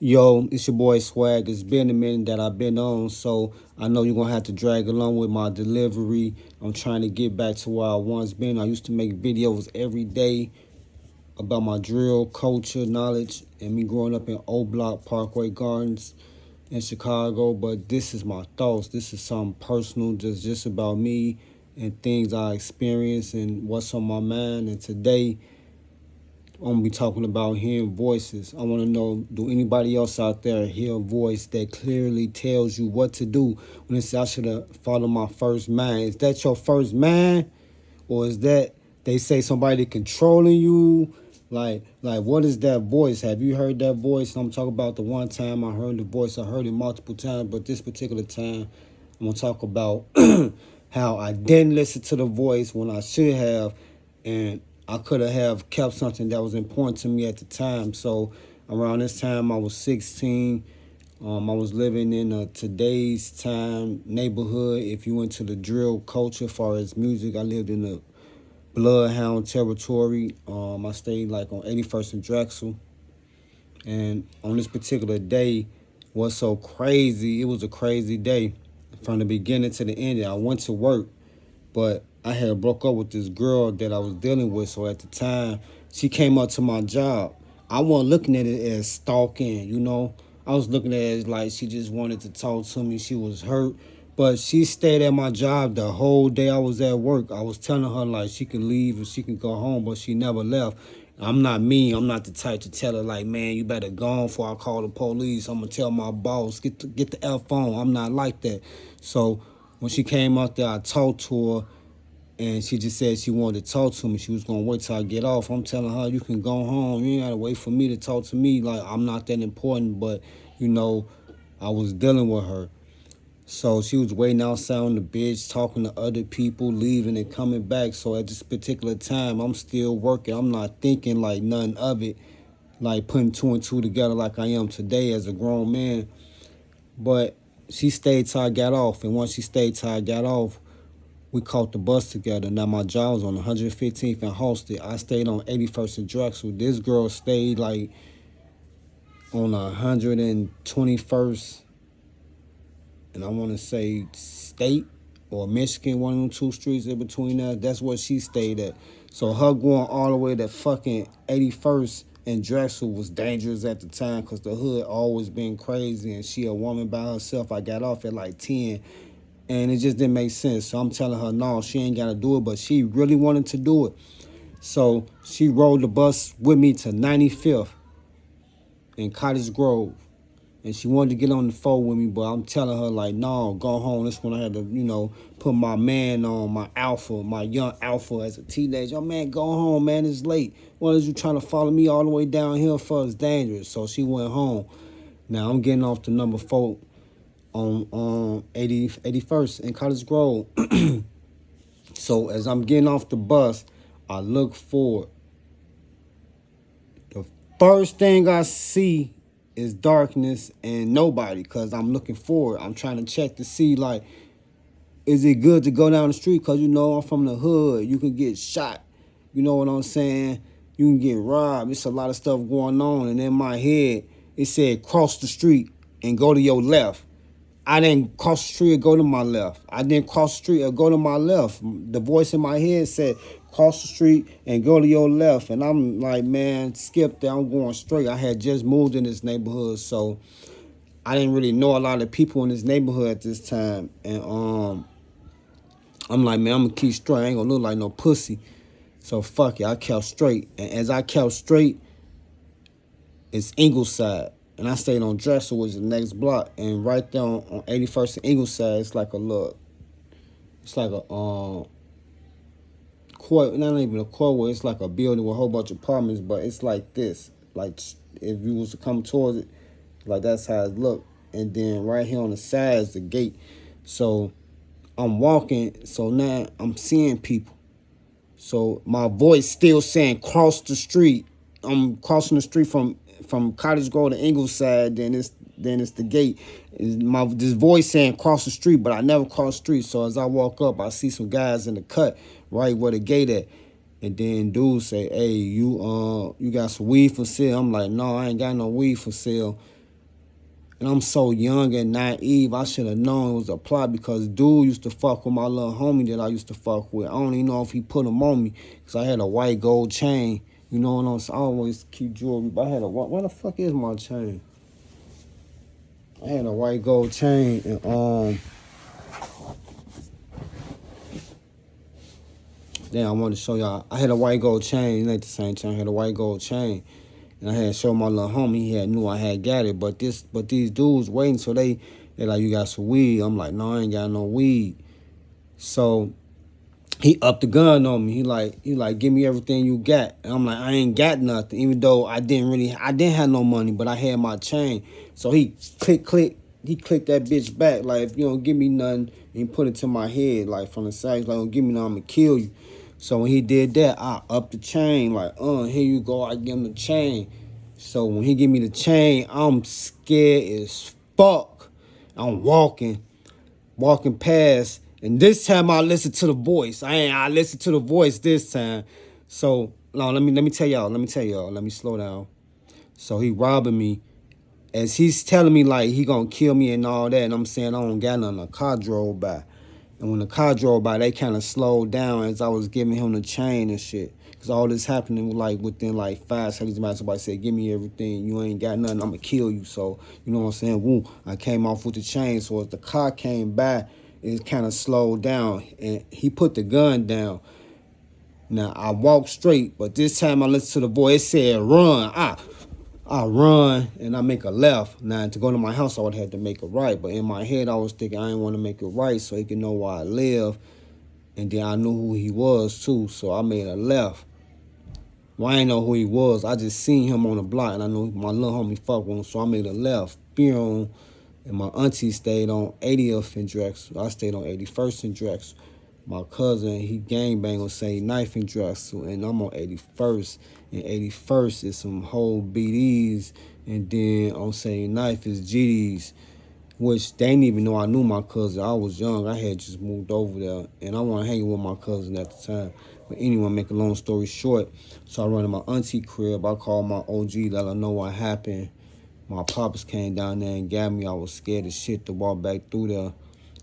Yo, it's your boy Swag. It's been a minute that I've been on, so I know you're gonna have to drag along with my delivery. I'm trying to get back to where I once been. I used to make videos every day about my drill culture, knowledge, and me growing up in Old Block Parkway Gardens in Chicago. But this is my thoughts. This is something personal, just about me and things I experienced and what's on my mind. And today I'm gonna be talking about hearing voices. I want to know, do anybody else out there hear a voice that clearly tells you what to do when it's I should have followed my first mind? Is that your first mind, or is that they say somebody controlling you? Like what is that voice? Have you heard that voice? I'm talking about the one time I heard the voice. I heard it multiple times, but this particular time, I'm gonna talk about how I didn't listen to the voice when I should have, and I could have kept something that was important to me at the time. So around this time, I was 16. I was living in a today's time neighborhood. If you went to the drill culture, as far as music, I lived in the Bloodhound territory. I stayed like on 81st and Drexel. And on this particular day, was so crazy. It was a crazy day from the beginning to the end. I went to work, but I had broke up with this girl that I was dealing with. So at the time, she came up to my job. I wasn't looking at it as stalking, you know. I was looking at it as like she just wanted to talk to me. She was hurt. But she stayed at my job the whole day I was at work. I was telling her like she could leave and she could go home, but she never left. I'm not me. I'm not the type to tell her like, man, you better go on before I call the police. I'm gonna tell my boss, get the F on. I'm not like that. So when she came out there, I talked to her and she just said she wanted to talk to me. She was gonna wait till I get off. I'm telling her, you can go home. You ain't gotta wait for me to talk to me. Like I'm not that important, but you know, I was dealing with her. So she was waiting outside on the bench, talking to other people, leaving and coming back. So at this particular time, I'm still working. I'm not thinking like none of it, like putting two and two together like I am today as a grown man. But she stayed till I got off, and once she stayed till I got off, we caught the bus together. Now my job was on 115th and Halsted. I stayed on 81st and Drexel. This girl stayed like on 121st, and I want to say State or Michigan, one of them two streets in between us. That's where she stayed at. So her going all the way to fucking 81st and Drexel was dangerous at the time because the hood always been crazy, and she a woman by herself. I got off at like 10, and it just didn't make sense. So I'm telling her, no, she ain't got to do it, but she really wanted to do it. So she rode the bus with me to 95th in Cottage Grove. And she wanted to get on the phone with me, but I'm telling her, like, no, go home. That's when I had to, put my man on, my alpha, my young alpha as a teenager. Oh, man, go home, man, it's late. What is you trying to follow me all the way down here for? It's dangerous. So she went home. Now I'm getting off the number 4 on 81st in Cottage Grove. So as I'm getting off the bus, I look forward. The first thing I see is darkness and nobody, because I'm looking forward. I'm trying to check to see, like, is it good to go down the street? Because, I'm from the hood. You can get shot. You know what I'm saying? You can get robbed. It's a lot of stuff going on. And in my head, it said cross the street and go to your left. I didn't cross the street or go to my left. I didn't cross the street or go to my left. The voice in my head said, cross the street and go to your left. And I'm like, man, skip that. I'm going straight. I had just moved in this neighborhood, so I didn't really know a lot of people in this neighborhood at this time. And I'm like, man, I'm going to keep straight. I ain't going to look like no pussy. So fuck it. I kept straight. And as I kept straight, it's Ingleside. And I stayed on Drexel, which is the next block. And right there on 81st and Ingleside, it's like a look. It's like a court, not even a courtway. It's like a building with a whole bunch of apartments, but it's like this. Like if you was to come towards it, like that's how it looked. And then right here on the side is the gate. So I'm walking. So now I'm seeing people. So my voice still saying cross the street. I'm crossing the street from Cottage Grove to Ingleside. Then it's the gate. This voice saying cross the street, but I never cross the street. So as I walk up, I see some guys in the cut right where the gate at. And then dudes say, hey, you got some weed for sale? I'm like, no, I ain't got no weed for sale. And I'm so young and naive. I should have known it was a plot because dude used to fuck with my little homie that I used to fuck with. I don't even know if he put him on me because I had a white gold chain. You know what I'm saying? I always keep jewelry, but I had a where the fuck is my chain? I had a white gold chain and damn, I wanted to show y'all. I had a white gold chain. It ain't the same chain. I had a white gold chain. And I had showed my little homie, he had knew I had got it. But these dudes waiting, so they like, you got some weed. I'm like, no, I ain't got no weed. So he upped the gun on me. He like, give me everything you got. And I'm like, I ain't got nothing. Even though I didn't have no money, but I had my chain. So he clicked that bitch back. Like, if you don't give me nothing, and he put it to my head, like from the side, like, don't give me nothing, I'm gonna kill you. So when he did that, I upped the chain, like, here you go, I give him the chain. So when he give me the chain, I'm scared as fuck. I'm walking past, and this time I listened to the voice. I listened to the voice this time. So no, let me tell y'all, let me slow down. So he robbing me. As he's telling me like he gonna kill me and all that, and I'm saying I don't got nothing, a car drove by. And when the car drove by, they kind of slowed down as I was giving him the chain and shit. Because all this happening like within like 5 seconds. Somebody said, give me everything. You ain't got nothing. I'm going to kill you. So, you know what I'm saying? Woo, I came off with the chain. So as the car came by, it kind of slowed down. And he put the gun down. Now, I walked straight. But this time I listened to the voice. It said, run. I run and I make a left. Now, to go to my house, I would have to make a right. But in my head, I was thinking I didn't want to make it right so he could know where I live. And then I knew who he was, too. So I made a left. Well, I didn't know who he was. I just seen him on the block, and I knew my little homie fucked with him. So I made a left. And my auntie stayed on 80th and Drexel. I stayed on 81st and Drexel. My cousin, he gangbang on St. Knife and Drexel, and I'm on 81st. And 81st is some whole BDs, and then on St. Knife is GDs, which they didn't even know I knew my cousin. I was young. I had just moved over there, and I wasn't hanging with my cousin at the time. But anyway, make a long story short, so I run to my auntie crib. I called my OG, let her know what happened. My pops came down there and got me. I was scared as shit to walk back through there.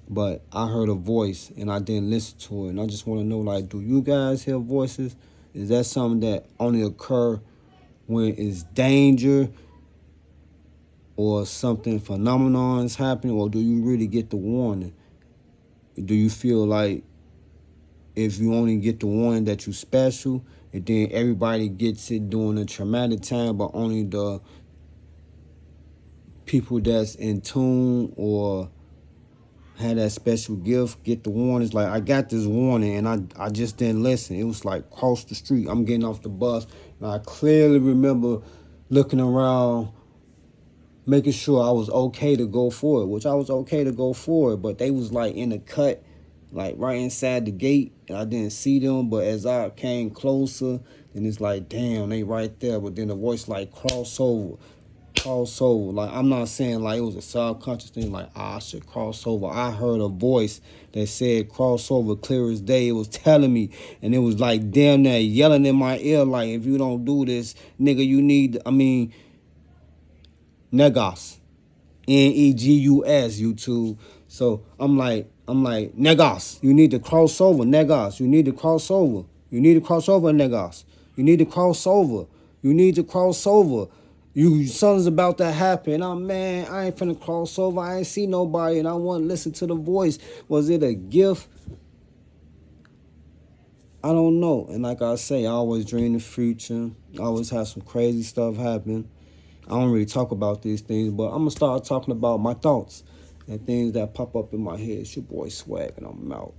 But I heard a voice, and I didn't listen to it. And I just want to know, like, do you guys hear voices? Is that something that only occur when it's danger or something phenomenon is happening? Or do you really get the warning? Do you feel like if you only get the warning that you special, and then everybody gets it during a traumatic time, but only the people that's in tune or had that special gift get the warnings? Like, I got this warning and I just didn't listen. It was like cross the street. I'm getting off the bus, and I clearly remember looking around, making sure I was okay to go forward, which I was okay to go forward, but they was like in the cut, like right inside the gate, and I didn't see them. But as I came closer, then it's like, damn, they right there. But then the voice like cross over. Like, I'm not saying like it was a subconscious thing, like, I should cross over. I heard a voice that said cross over clear as day. It was telling me, and it was like damn near yelling in my ear, like, if you don't do this, nigga, you need, Negus. Negus, YouTube. So I'm like, Negus, you need to cross over, Negus. You need to cross over. You need to cross over, Negus. You need to cross over. You need to cross over. Something's about to happen. Man, I ain't finna cross over. I ain't see nobody, and I want to listen to the voice. Was it a gift? I don't know. And like I say, I always dream the future. I always have some crazy stuff happen. I don't really talk about these things, but I'm going to start talking about my thoughts and things that pop up in my head. It's your boy Swag, and I'm out.